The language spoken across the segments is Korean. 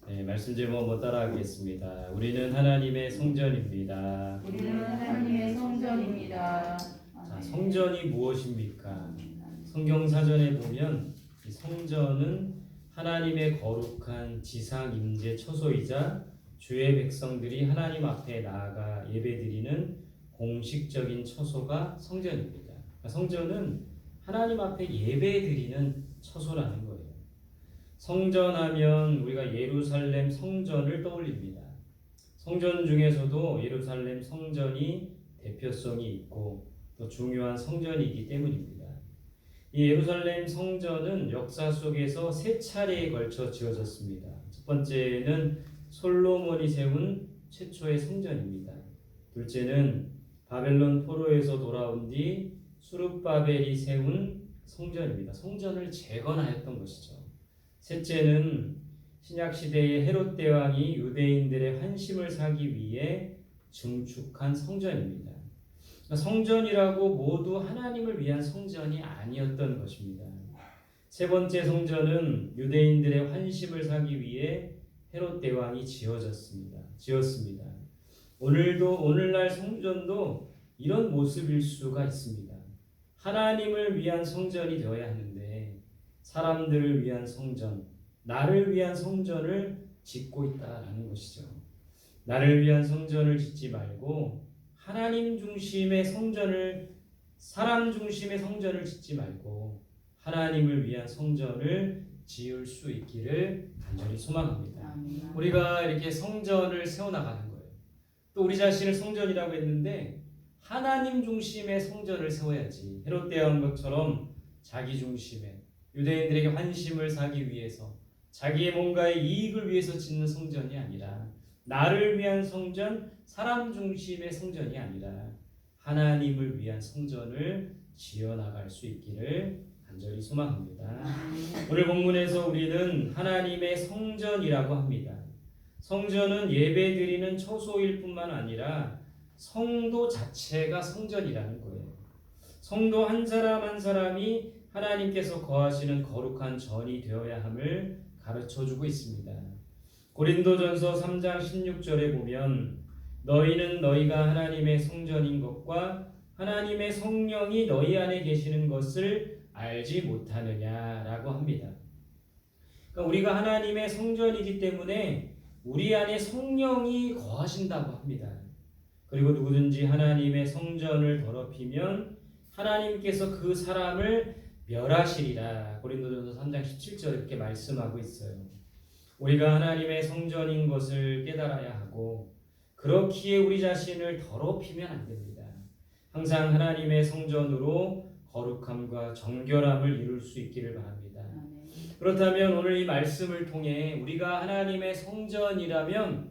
네, 말씀 제목 한번 따라하겠습니다. 우리는 하나님의 성전입니다. 우리는 하나님의 성전입니다. 자, 성전이 무엇입니까? 성경 사전에 보면 이 성전은 하나님의 거룩한 지상 임재 처소이자 주의 백성들이 하나님 앞에 나아가 예배드리는 공식적인 처소가 성전입니다. 그러니까 성전은 하나님 앞에 예배드리는 처소라는 거예요. 성전하면 우리가 예루살렘 성전을 떠올립니다. 성전 중에서도 예루살렘 성전이 대표성이 있고 또 중요한 성전이기 때문입니다. 이 예루살렘 성전은 역사 속에서 세 차례에 걸쳐 지어졌습니다. 첫 번째는 솔로몬이 세운 최초의 성전입니다. 둘째는 바벨론 포로에서 돌아온 뒤 수룹바벨이 세운 성전입니다. 성전을 재건하였던 것이죠. 셋째는 신약시대의 헤롯 대왕이 유대인들의 환심을 사기 위해 증축한 성전입니다. 성전이라고 모두 하나님을 위한 성전이 아니었던 것입니다. 세 번째 성전은 유대인들의 환심을 사기 위해 헤롯 대왕이 지었습니다. 오늘날 성전도 이런 모습일 수가 있습니다. 하나님을 위한 성전이 되어야 하는데 사람들을 위한 성전, 나를 위한 성전을 짓고 있다라는 것이죠. 나를 위한 성전을 짓지 말고 하나님 중심의 성전을, 사람 중심의 성전을 짓지 말고 하나님을 위한 성전을 지을 수 있기를 간절히 소망합니다. 우리가 이렇게 성전을 세워나가는 거예요. 또 우리 자신을 성전이라고 했는데 하나님 중심의 성전을 세워야지. 헤롯 대왕처럼 자기 중심의 유대인들에게 환심을 사기 위해서 자기의 뭔가의 이익을 위해서 짓는 성전이 아니라 나를 위한 성전, 사람 중심의 성전이 아니라 하나님을 위한 성전을 지어나갈 수 있기를 간절히 소망합니다. 오늘 본문에서 우리는 하나님의 성전이라고 합니다. 성전은 예배드리는 처소일 뿐만 아니라 성도 자체가 성전이라는 거예요. 성도 한 사람 한 사람이 하나님께서 거하시는 거룩한 전이 되어야 함을 가르쳐주고 있습니다. 고린도전서 3장 16절에 보면 너희는 너희가 하나님의 성전인 것과 하나님의 성령이 너희 안에 계시는 것을 알지 못하느냐라고 합니다. 그러니까 우리가 하나님의 성전이기 때문에 우리 안에 성령이 거하신다고 합니다. 그리고 누구든지 하나님의 성전을 더럽히면 하나님께서 그 사람을 멸하시리라. 고린도전서 3장 17절 이렇게 말씀하고 있어요. 우리가 하나님의 성전인 것을 깨달아야 하고 그렇기에 우리 자신을 더럽히면 안 됩니다. 항상 하나님의 성전으로 거룩함과 정결함을 이룰 수 있기를 바랍니다. 그렇다면 오늘 이 말씀을 통해 우리가 하나님의 성전이라면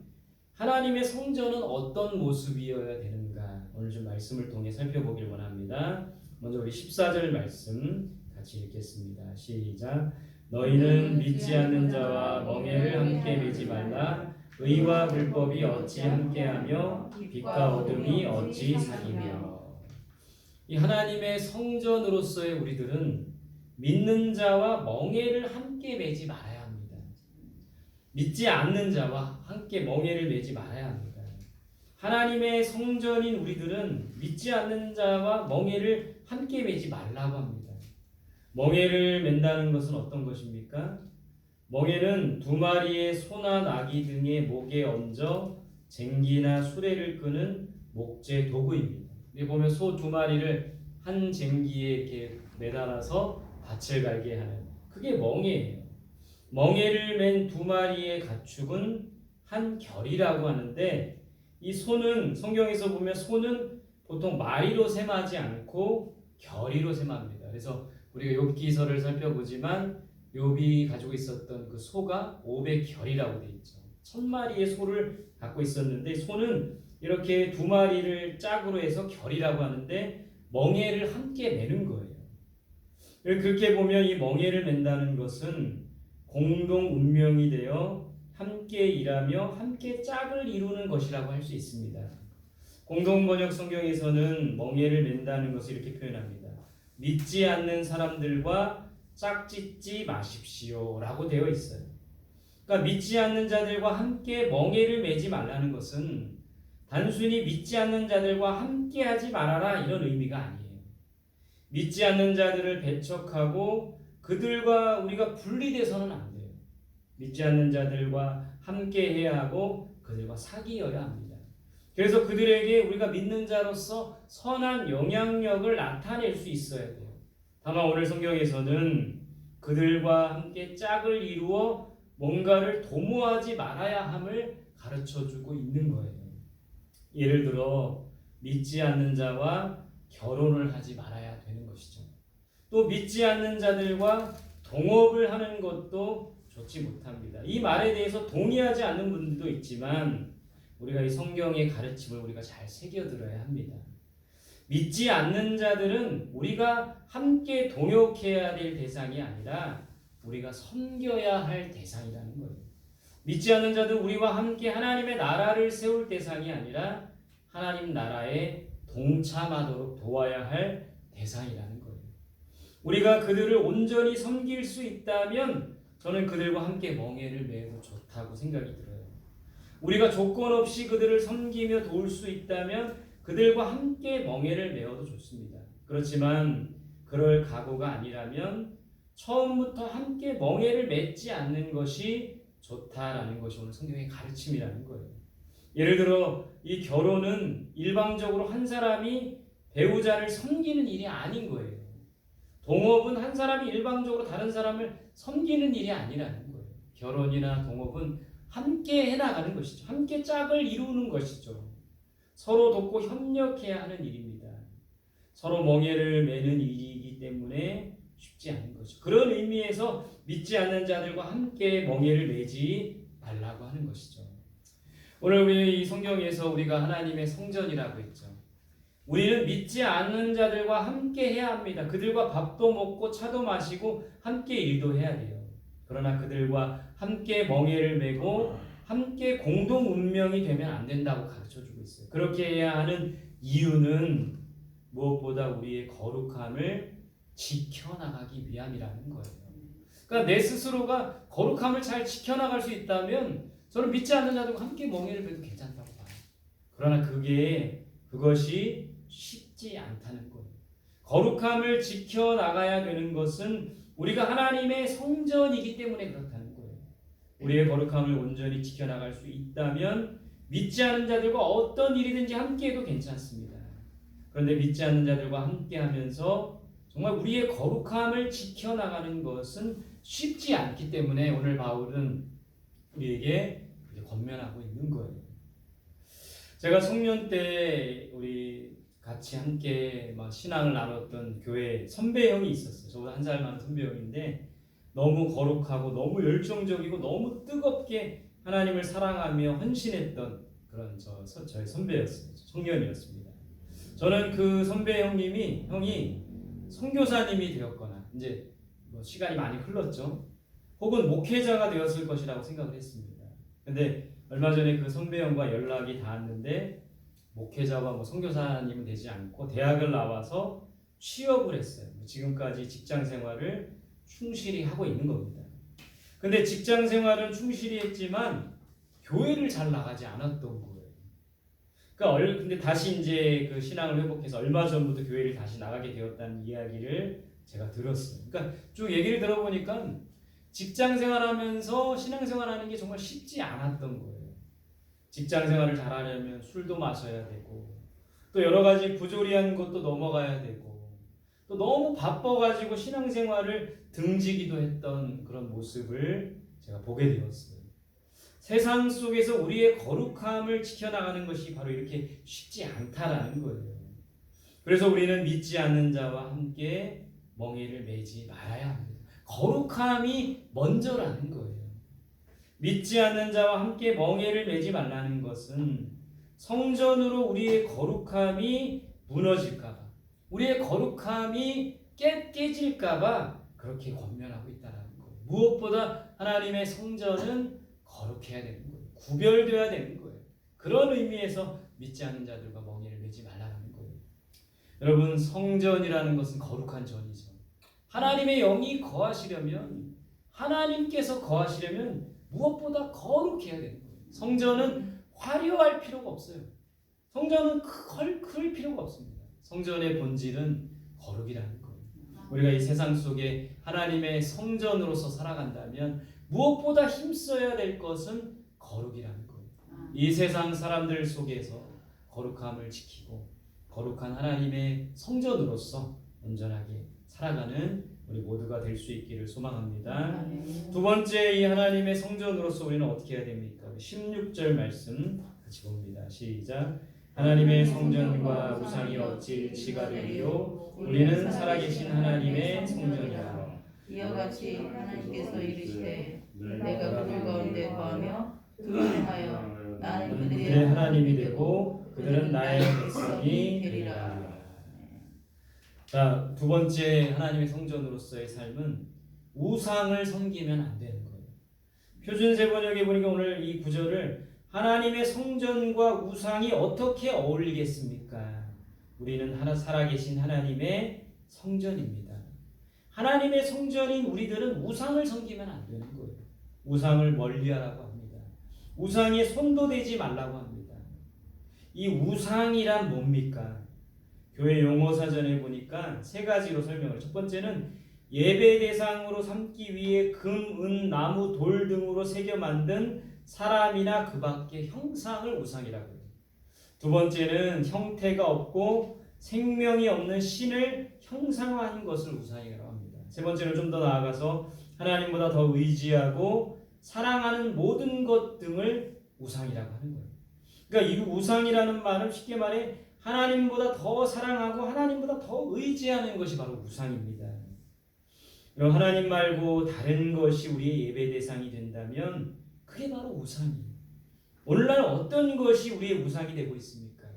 하나님의 성전은 어떤 모습이어야 되는가 오늘 좀 말씀을 통해 살펴보길 원합니다. 먼저 우리 14절 말씀 같이 읽겠습니다. 시작. 너희는 믿지 않는 자와 멍에를 함께 매지 말라. 의와 불법이 어찌 함께하며 빛과 어둠이 어찌 사귀며. 이 하나님의 성전으로서의 우리들은 믿는 자와 멍에를 함께 매지 말아야 합니다. 믿지 않는 자와 함께 멍에를 매지 말아야 합니다. 하나님의 성전인 우리들은 믿지 않는 자와 멍에를 함께 매지 말라고 합니다. 멍에를 맨다는 것은 어떤 것입니까? 멍에는 두 마리의 소나 나귀 등의 목에 얹어 쟁기나 수레를 끄는 목재 도구입니다. 여기 보면 소 두 마리를 한 쟁기에 이렇게 매달아서 밭을 갈게 하는 그게 멍에예요. 멍에를 맨 두 마리의 가축은 한 결이라고 하는데 이 소는 성경에서 보면 소는 보통 마리로 셈하지 않고 결이로 셈합니다. 그래서 우리가 욥기서를 살펴보지만 욥이 가지고 있었던 그 소가 500결이라고 되어 있죠. 1000마리의 소를 갖고 있었는데 소는 이렇게 두 마리를 짝으로 해서 결이라고 하는데 멍에를 함께 매는 거예요. 그렇게 보면 이 멍에를 맨다는 것은 공동 운명이 되어 함께 일하며 함께 짝을 이루는 것이라고 할 수 있습니다. 공동번역 성경에서는 멍에를 맨다는 것을 이렇게 표현합니다. 믿지 않는 사람들과 짝짓지 마십시오 라고 되어 있어요. 그러니까 그러니까 믿지 않는 자들과 함께 멍에를 매지 말라는 것은 단순히 믿지 않는 자들과 함께 하지 말아라 이런 의미가 아니에요. 믿지 않는 자들을 배척하고 그들과 우리가 분리돼서는 안 돼요. 믿지 않는 자들과 함께 해야 하고 그들과 사귀어야 합니다. 그래서 그들에게 우리가 믿는 자로서 선한 영향력을 나타낼 수 있어야 돼요. 다만 오늘 성경에서는 그들과 함께 짝을 이루어 뭔가를 도모하지 말아야 함을 가르쳐주고 있는 거예요. 예를 들어 믿지 않는 자와 결혼을 하지 말아야 되는 것이죠. 또 믿지 않는 자들과 동업을 하는 것도 좋지 못합니다. 이 말에 대해서 동의하지 않는 분들도 있지만 우리가 이 성경의 가르침을 우리가 잘 새겨들어야 합니다. 믿지 않는 자들은 우리가 함께 동역해야 될 대상이 아니라 우리가 섬겨야 할 대상이라는 거예요. 믿지 않는 자들은 우리와 함께 하나님의 나라를 세울 대상이 아니라 하나님 나라에 동참하도록 도와야 할 대상이라는 거예요. 우리가 그들을 온전히 섬길 수 있다면 저는 그들과 함께 멍에를 매고 좋다고 생각이 들어요. 우리가 조건 없이 그들을 섬기며 도울 수 있다면 그들과 함께 멍에를 메어도 좋습니다. 그렇지만 그럴 각오가 아니라면 처음부터 함께 멍에를 맺지 않는 것이 좋다라는 것이 오늘 성경의 가르침이라는 거예요. 예를 들어 이 결혼은 일방적으로 한 사람이 배우자를 섬기는 일이 아닌 거예요. 동업은 한 사람이 일방적으로 다른 사람을 섬기는 일이 아니라는 거예요. 결혼이나 동업은 함께 해나가는 것이죠. 함께 짝을 이루는 것이죠. 서로 돕고 협력해야 하는 일입니다. 서로 멍에를 매는 일이기 때문에 쉽지 않은 거죠. 그런 의미에서 믿지 않는 자들과 함께 멍에를 매지 말라고 하는 것이죠. 오늘 우리 이 성경에서 우리가 하나님의 성전이라고 했죠. 우리는 믿지 않는 자들과 함께 해야 합니다. 그들과 밥도 먹고 차도 마시고 함께 일도 해야 돼요. 그러나 그들과 함께 멍에를 메고 함께 공동 운명이 되면 안 된다고 가르쳐주고 있어요. 그렇게 해야 하는 이유는 무엇보다 우리의 거룩함을 지켜나가기 위함이라는 거예요. 그러니까 내 스스로가 거룩함을 잘 지켜나갈 수 있다면 저는 믿지 않는 자들과 함께 멍에를 메도 괜찮다고 봐요. 그러나 그것이 쉽지 않다는 거예요. 거룩함을 지켜나가야 되는 것은 우리가 하나님의 성전이기 때문에 그렇다는 거예요. 우리의 거룩함을 온전히 지켜나갈 수 있다면 믿지 않는 자들과 어떤 일이든지 함께해도 괜찮습니다. 그런데 믿지 않는 자들과 함께하면서 정말 우리의 거룩함을 지켜나가는 것은 쉽지 않기 때문에 오늘 바울은 우리에게 권면하고 있는 거예요. 제가 청년 때 우리 같이 함께 막 신앙을 나눴던 교회 선배 형이 있었어요. 저보다 한 살 많은 선배 형인데 너무 거룩하고 너무 열정적이고 너무 뜨겁게 하나님을 사랑하며 헌신했던 그런 저의 선배였어요. 청년이었습니다. 저는 그 선배 형이 선교사님이 되었거나 이제 시간이 많이 흘렀죠. 혹은 목회자가 되었을 것이라고 생각을 했습니다. 근데 얼마 전에 그 선배 형과 연락이 닿았는데 목회자와 선교사님은 되지 않고 대학을 나와서 취업을 했어요. 지금까지 직장 생활을 충실히 하고 있는 겁니다. 근데 직장 생활은 충실히 했지만 교회를 잘 나가지 않았던 거예요. 그러니까 근데 다시 이제 그 신앙을 회복해서 얼마 전부터 교회를 다시 나가게 되었다는 이야기를 제가 들었어요. 그러니까 쭉 얘기를 들어보니까 직장 생활하면서 신앙 생활하는 게 정말 쉽지 않았던 거예요. 직장 생활을 잘하려면 술도 마셔야 되고 또 여러 가지 부조리한 것도 넘어가야 되고 또 너무 바빠가지고 신앙 생활을 등지기도 했던 그런 모습을 제가 보게 되었어요. 세상 속에서 우리의 거룩함을 지켜나가는 것이 바로 이렇게 쉽지 않다라는 거예요. 그래서 우리는 믿지 않는 자와 함께 멍에를 매지 말아야 합니다. 거룩함이 먼저라는 거예요. 믿지 않는 자와 함께 멍에를 매지 말라는 것은 성전으로 우리의 거룩함이 무너질까봐, 우리의 거룩함이 깨질까봐 그렇게 권면하고 있다는 거예요. 무엇보다 하나님의 성전은 거룩해야 되는 거예요. 구별되어야 되는 거예요. 그런 의미에서 믿지 않는 자들과 멍에를 매지 말라는 거예요. 여러분, 성전이라는 것은 거룩한 전이죠. 하나님의 영이 거하시려면, 하나님께서 거하시려면 무엇보다 거룩해야 되는 거예요. 성전은 화려할 필요가 없어요. 성전은 클 필요가 없습니다. 성전의 본질은 거룩이라는 거예요. 우리가 이 세상 속에 하나님의 성전으로서 살아간다면 무엇보다 힘써야 될 것은 거룩이라는 거예요. 이 세상 사람들 속에서 거룩함을 지키고 거룩한 하나님의 성전으로서 온전하게 살아가는 우리 모두가 될 수 있기를 소망합니다. 두 번째, 이 하나님의 성전으로서 우리는 어떻게 해야 됩니까? 16절 말씀 같이 봅니다. 시작. 하나님의 성전과 우상이 어찌 일치가 되리요? 우리는 살아계신 하나님의 성전이라. 이와 같이 하나님께서 이르시되 내가 그들 가운데 거하며 그를 향하여 나는 그들의 하나님이 되고 그들은 나의 백성이 되리라. 자, 두 번째 하나님의 성전으로서의 삶은 우상을 섬기면 안 되는 거예요. 표준세 번역에 보니까 오늘 이 구절을 하나님의 성전과 우상이 어떻게 어울리겠습니까? 우리는 살아계신 하나님의 성전입니다. 하나님의 성전인 우리들은 우상을 섬기면 안 되는 거예요. 우상을 멀리하라고 합니다. 우상에 손도 대지 말라고 합니다. 이 우상이란 뭡니까? 교회 용어사전에 보니까 세 가지로 설명을. 첫 번째는 예배 대상으로 삼기 위해 금, 은, 나무, 돌 등으로 새겨 만든 사람이나 그 밖의 형상을 우상이라고 해요. 두 번째는 형태가 없고 생명이 없는 신을 형상화한 것을 우상이라고 합니다. 세 번째는 좀 더 나아가서 하나님보다 더 의지하고 사랑하는 모든 것 등을 우상이라고 하는 거예요. 그러니까 이 우상이라는 말은 쉽게 말해 하나님보다 더 사랑하고 하나님보다 더 의지하는 것이 바로 우상입니다. 그럼 하나님 말고 다른 것이 우리의 예배 대상이 된다면 그게 바로 우상이에요. 오늘날 어떤 것이 우리의 우상이 되고 있습니까?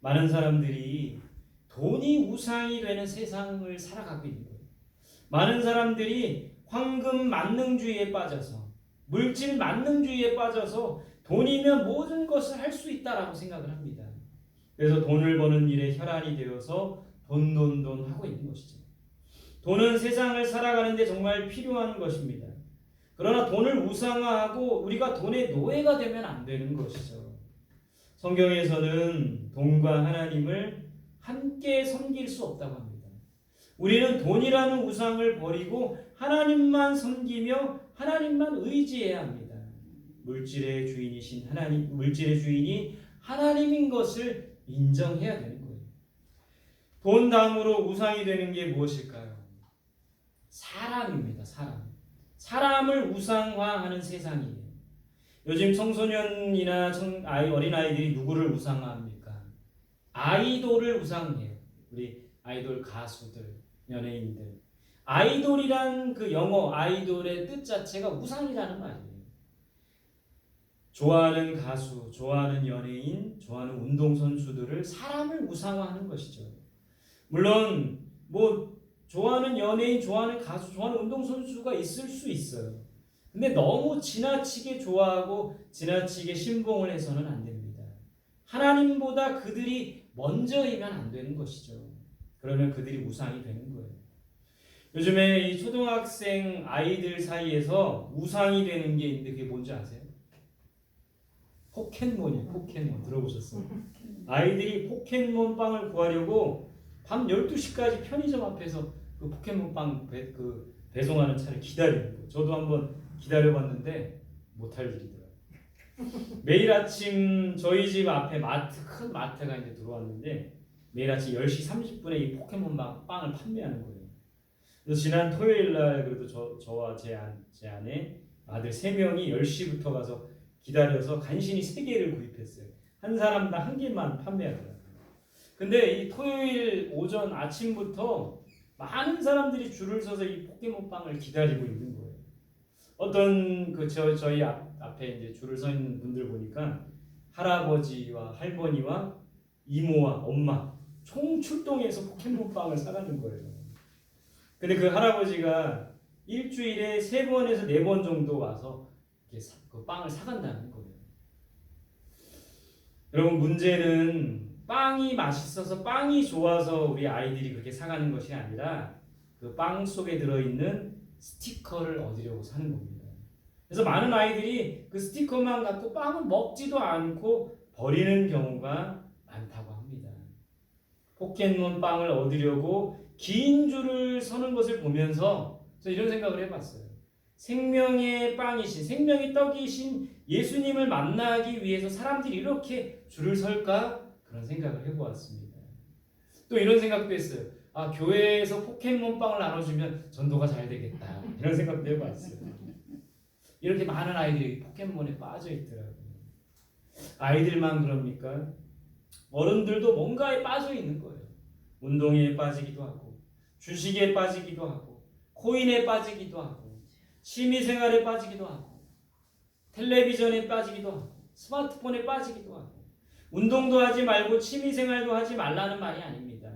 많은 사람들이 돈이 우상이 되는 세상을 살아가고 있는 거예요. 많은 사람들이 황금 만능주의에 빠져서 물질 만능주의에 빠져서 돈이면 모든 것을 할 수 있다라고 생각을 합니다. 그래서 돈을 버는 일에 혈안이 되어서 돈 하고 있는 것이죠. 돈은 세상을 살아가는데 정말 필요한 것입니다. 그러나 돈을 우상화하고 우리가 돈의 노예가 되면 안 되는 것이죠. 성경에서는 돈과 하나님을 함께 섬길 수 없다고 합니다. 우리는 돈이라는 우상을 버리고 하나님만 섬기며 하나님만 의지해야 합니다. 물질의 주인이신 하나님, 물질의 주인이 하나님인 것을 인정해야 되는 거예요. 돈 다음으로 우상이 되는 게 무엇일까요? 사람입니다. 사람을 우상화하는 세상이에요. 요즘 청소년이나 어린아이들이 누구를 우상화합니까? 아이돌을 우상해요. 우리 아이돌 가수들, 연예인들. 아이돌이란 그 영어 아이돌의 뜻 자체가 우상이라는 말이에요. 좋아하는 가수, 좋아하는 연예인, 좋아하는 운동선수들을 사람을 우상화하는 것이죠. 물론 좋아하는 연예인, 좋아하는 가수, 좋아하는 운동선수가 있을 수 있어요. 근데 너무 지나치게 좋아하고 지나치게 신봉을 해서는 안 됩니다. 하나님보다 그들이 먼저이면 안 되는 것이죠. 그러면 그들이 우상이 되는 거예요. 요즘에 이 초등학생 아이들 사이에서 우상이 되는 게 있는데 그게 뭔지 아세요? 포켓몬이에요. 포켓몬 들어보셨어요? 아이들이 포켓몬 빵을 구하려고 밤 12시까지 편의점 앞에서 그 포켓몬 빵 배송하는 차를 기다리는 거예요. 저도 한번 기다려봤는데 못할 일이더라고요. 매일 아침 저희 집 앞에 큰 마트가 이제 들어왔는데 매일 아침 10시 30분에 이 포켓몬 빵을 판매하는 거예요. 그래서 지난 토요일 날 그래도 저와 제 아내 아들 3명이 10시부터 가서 기다려서 간신히 3개를 구입했어요. 한 사람당 1개만 판매하더라고요. 근데 이 토요일 오전 아침부터 많은 사람들이 줄을 서서 이 포켓몬빵을 기다리고 있는 거예요. 어떤 저희 앞에 이제 줄을 서 있는 분들 보니까 할아버지와 할머니와 이모와 엄마 총 출동해서 포켓몬빵을 사가는 거예요. 근데 그 할아버지가 일주일에 3번에서 4번 정도 와서 그 빵을 사간다는 거예요. 여러분, 문제는 빵이 맛있어서 빵이 좋아서 우리 아이들이 그렇게 사가는 것이 아니라 그 빵 속에 들어있는 스티커를 얻으려고 사는 겁니다. 그래서 많은 아이들이 그 스티커만 갖고 빵을 먹지도 않고 버리는 경우가 많다고 합니다. 포켓몬 빵을 얻으려고 긴 줄을 서는 것을 보면서 저 이런 생각을 해봤어요. 생명의 빵이신, 생명의 떡이신 예수님을 만나기 위해서 사람들이 이렇게 줄을 설까? 그런 생각을 해보았습니다. 또 이런 생각도 했어요. 아, 교회에서 포켓몬 빵을 나눠주면 전도가 잘 되겠다. 이런 생각도 해봤어요. 이렇게 많은 아이들이 포켓몬에 빠져 있더라고요. 아이들만 그럽니까? 어른들도 뭔가에 빠져 있는 거예요. 운동에 빠지기도 하고, 주식에 빠지기도 하고, 코인에 빠지기도 하고, 취미생활에 빠지기도 하고, 텔레비전에 빠지기도 하고, 스마트폰에 빠지기도 하고, 운동도 하지 말고 취미생활도 하지 말라는 말이 아닙니다.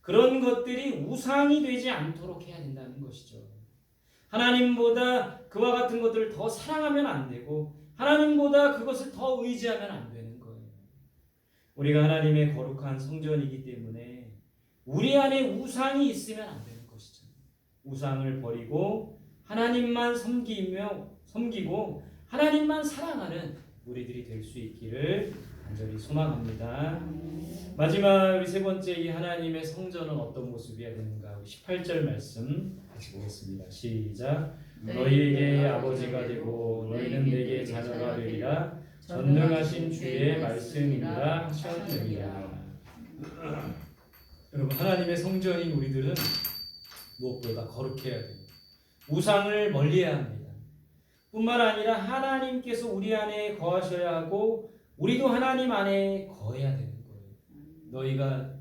그런 것들이 우상이 되지 않도록 해야 된다는 것이죠. 하나님보다 그와 같은 것들을 더 사랑하면 안 되고 하나님보다 그것을 더 의지하면 안 되는 거예요. 우리가 하나님의 거룩한 성전이기 때문에 우리 안에 우상이 있으면 안 되는 것이죠. 우상을 버리고 하나님만 섬기고 하나님만 사랑하는 우리들이 될 수 있기를 간절히 소망합니다. 마지막 우리 세 번째 이 하나님의 성전은 어떤 모습이어야 되는가? 18절 말씀 같이 보겠습니다. 시작. 너희에게 아버지가 되고 너희는 내게 자녀가 되리라. 전능하신 주의 말씀이니라 하셨느니라. 여러분, 하나님의 성전인 우리들은 무엇보다 거룩해야 돼요. 우상을 멀리해야 합니다. 뿐만 아니라 하나님께서 우리 안에 거하셔야 하고 우리도 하나님 안에 거해야 되는 거예요. 너희가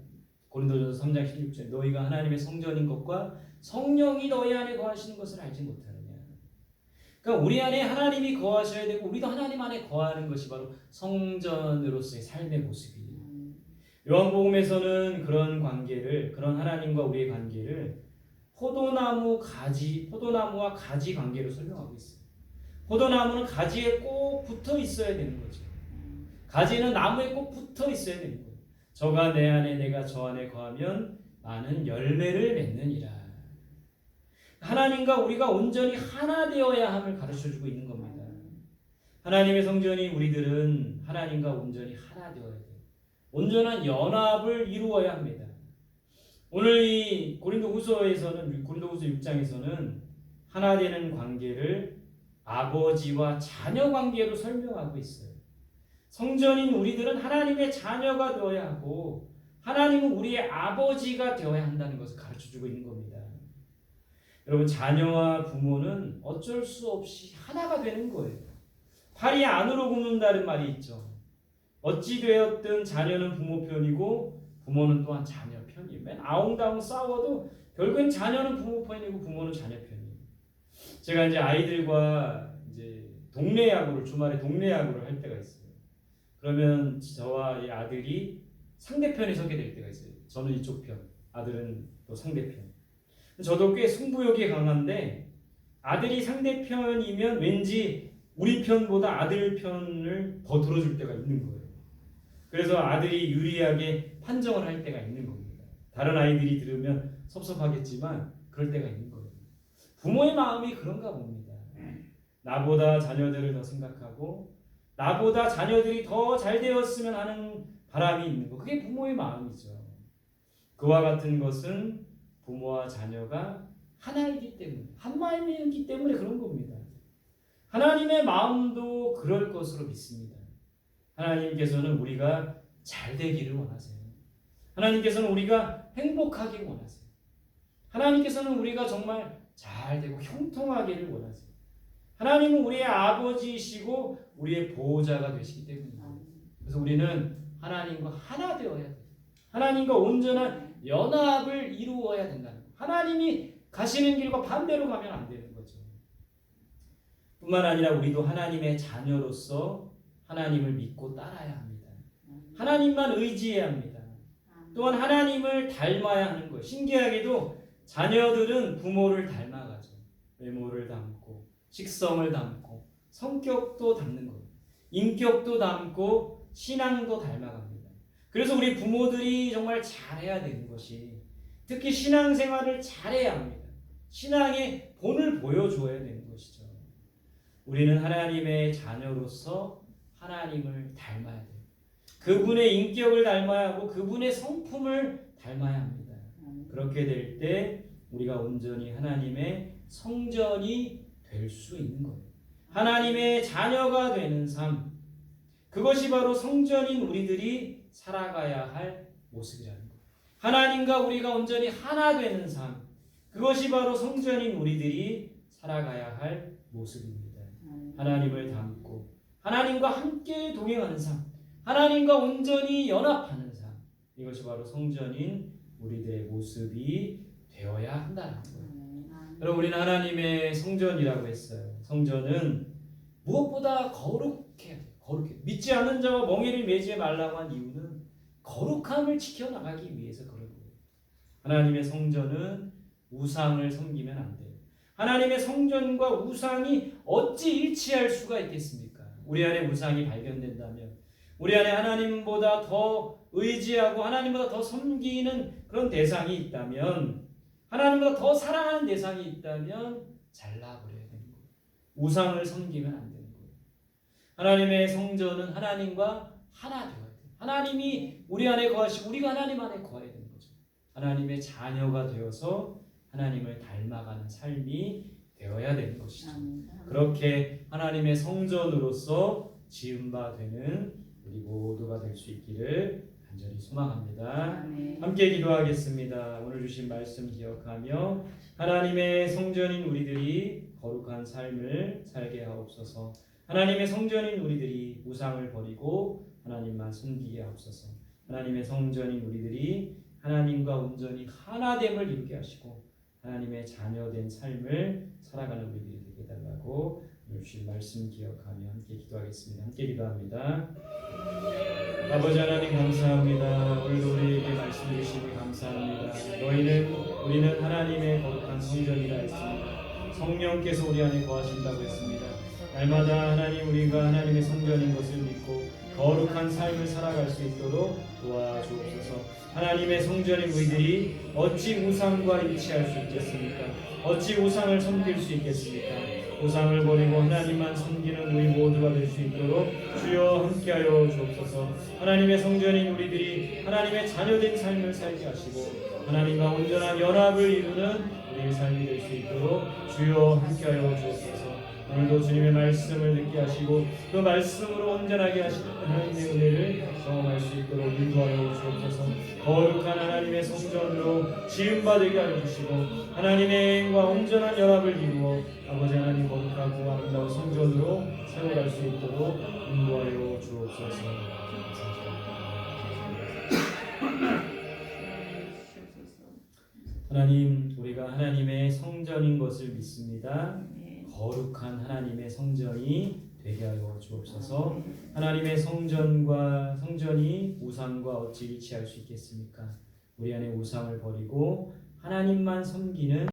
고린도전서 3장 16절 너희가 하나님의 성전인 것과 성령이 너희 안에 거하시는 것을 알지 못하느냐. 그러니까 우리 안에 하나님이 거하셔야 되고 우리도 하나님 안에 거하는 것이 바로 성전으로서의 삶의 모습이에요. 요한복음에서는 그런 관계를, 그런 하나님과 우리의 관계를 포도나무와 가지 관계로 설명하고 있어요. 포도나무는 가지에 꼭 붙어 있어야 되는 거죠. 가지는 나무에 꼭 붙어 있어야 되는 거예요. 저가 내 안에 내가 저 안에 거하면 많은 열매를 맺느니라. 하나님과 우리가 온전히 하나 되어야 함을 가르쳐주고 있는 겁니다. 하나님의 성전이 우리들은 하나님과 온전히 하나 되어야 돼요. 온전한 연합을 이루어야 합니다. 오늘 이 고린도후서 6장에서는 하나 되는 관계를 아버지와 자녀 관계로 설명하고 있어요. 성전인 우리들은 하나님의 자녀가 되어야 하고 하나님은 우리의 아버지가 되어야 한다는 것을 가르쳐주고 있는 겁니다. 여러분, 자녀와 부모는 어쩔 수 없이 하나가 되는 거예요. 팔이 안으로 굽는다는 말이 있죠. 어찌 되었든 자녀는 부모 편이고 부모는 또한 자녀 편이에요. 맨 아웅다웅 싸워도 결국엔 자녀는 부모 편이고 부모는 자녀 편이에요. 제가 이제 아이들과 이제 주말에 동네 야구를 할 때가 있어요. 그러면 저와 이 아들이 상대편에 서게 될 때가 있어요. 저는 이쪽 편, 아들은 또 상대편. 저도 꽤 승부욕이 강한데 아들이 상대편이면 왠지 우리 편보다 아들 편을 더 들어줄 때가 있는 거예요. 그래서 아들이 유리하게 판정을 할 때가 있는 겁니다. 다른 아이들이 들으면 섭섭하겠지만 그럴 때가 있는 거예요. 부모의 마음이 그런가 봅니다. 나보다 자녀들을 더 생각하고 나보다 자녀들이 더 잘 되었으면 하는 바람이 있는 거. 그게 부모의 마음이죠. 그와 같은 것은 부모와 자녀가 하나이기 때문에, 한 마음이기 때문에 그런 겁니다. 하나님의 마음도 그럴 것으로 믿습니다. 하나님께서는 우리가 잘 되기를 원하세요. 하나님께서는 우리가 행복하기를 원하세요. 하나님께서는 우리가 정말 잘 되고 형통하기를 원하세요. 하나님은 우리의 아버지이시고 우리의 보호자가 되시기 때문입니다. 그래서 우리는 하나님과 하나 되어야 돼요. 하나님과 온전한 연합을 이루어야 된다는 거예요. 하나님이 가시는 길과 반대로 가면 안 되는 거죠. 뿐만 아니라 우리도 하나님의 자녀로서 하나님을 믿고 따라야 합니다. 하나님만 의지해야 합니다. 또한 하나님을 닮아야 하는 거예요. 신기하게도 자녀들은 부모를 닮아가죠. 외모를 닮고 식성을 닮고 성격도 닮는 거예요. 인격도 닮고 신앙도 닮아갑니다. 그래서 우리 부모들이 정말 잘해야 되는 것이 특히 신앙생활을 잘해야 합니다. 신앙의 본을 보여줘야 되는 것이죠. 우리는 하나님의 자녀로서 하나님을 닮아야 돼요. 그분의 인격을 닮아야 하고 그분의 성품을 닮아야 합니다. 그렇게 될 때 우리가 온전히 하나님의 성전이 될 수 있는 거예요. 하나님의 자녀가 되는 삶, 그것이 바로 성전인 우리들이 살아가야 할 모습이라는 거예요. 하나님과 우리가 온전히 하나 되는 삶, 그것이 바로 성전인 우리들이 살아가야 할 모습입니다. 하나님을 닮고 하나님과 함께 동행하는 삶, 하나님과 온전히 연합하는 삶, 이것이 바로 성전인 우리들의 모습이 되어야 한다는 거예요. 여러분, 우리는 하나님의 성전이라고 했어요. 성전은 무엇보다 거룩해야 돼요. 거룩해. 믿지 않는 자와 멍에를 매지 말라고 한 이유는 거룩함을 지켜나가기 위해서 그런 거예요. 하나님의 성전은 우상을 섬기면 안 돼요. 하나님의 성전과 우상이 어찌 일치할 수가 있겠습니까? 우리 안에 우상이 발견된다면, 우리 안에 하나님보다 더 의지하고 하나님보다 더 섬기는 그런 대상이 있다면, 하나님보다 더 사랑하는 대상이 있다면 잘라버려야 되는 거예요. 우상을 섬기면 안 되는 거예요. 하나님의 성전은 하나님과 하나 되어야 돼요. 하나님이 우리 안에 거하시고 우리가 하나님 안에 거해야 되는 거죠. 하나님의 자녀가 되어서 하나님을 닮아가는 삶이 되어야 되는 것이죠. 그렇게 하나님의 성전으로서 지음바 되는 우리 모두가 될 수 있기를 간절히 소망합니다. 함께 기도하겠습니다. 오늘 주신 말씀 기억하며 하나님의 성전인 우리들이 거룩한 삶을 살게 하옵소서. 하나님의 성전인 우리들이 우상을 버리고 하나님만 섬기게 하옵소서. 하나님의 성전인 우리들이 하나님과 온전히 하나됨을 이루게 하시고 하나님의 자녀된 삶을 살아가는 우리들이 되게 해달라고 오늘 주신 말씀 기억하며 함께 기도하겠습니다. 함께 기도합니다. 아버지 하나님 감사합니다. 오늘도 우리에게 말씀 주시니 감사합니다. 우리는 하나님의 거룩한 성전이라 했습니다. 성령께서 우리 안에 거하신다고 했습니다. 날마다 하나님, 우리가 하나님의 성전인 것을 믿고 거룩한 삶을 살아갈 수 있도록 도와주옵소서. 하나님의 성전인 우리들이 어찌 우상과 일치할 수 있겠습니까? 어찌 우상을 섬길 수 있겠습니까? 우상을 버리고 하나님만 섬기는 우리 모두가 될 수 있도록 주여 함께하여 주옵소서. 하나님의 성전인 우리들이 하나님의 자녀된 삶을 살게 하시고 하나님과 온전한 연합을 이루는 우리의 삶이 될 수 있도록 주여 함께하여 주옵소서. 오늘도 주님의 말씀을 듣게 하시고 그 말씀으로 온전하게 하시는 하나님의 은혜를 경험할 수 있도록 인도하여 주옵소서. 거룩한 하나님의 성전으로 지음받게 하여 주시고 하나님의 행과 온전한 연합을 이루어 아버지 하나님 거룩하고 아름다운 성전으로 세워갈 수 있도록 인도하여 주옵소서. 하나님, 우리가 하나님의 성전인 것을 믿습니다. 거룩한 하나님의 성전이 되게 하여 주옵소서. 하나님의 성전이 우상과 어찌 일치할 수 있겠습니까? 우리 안에 우상을 버리고 하나님만 섬기는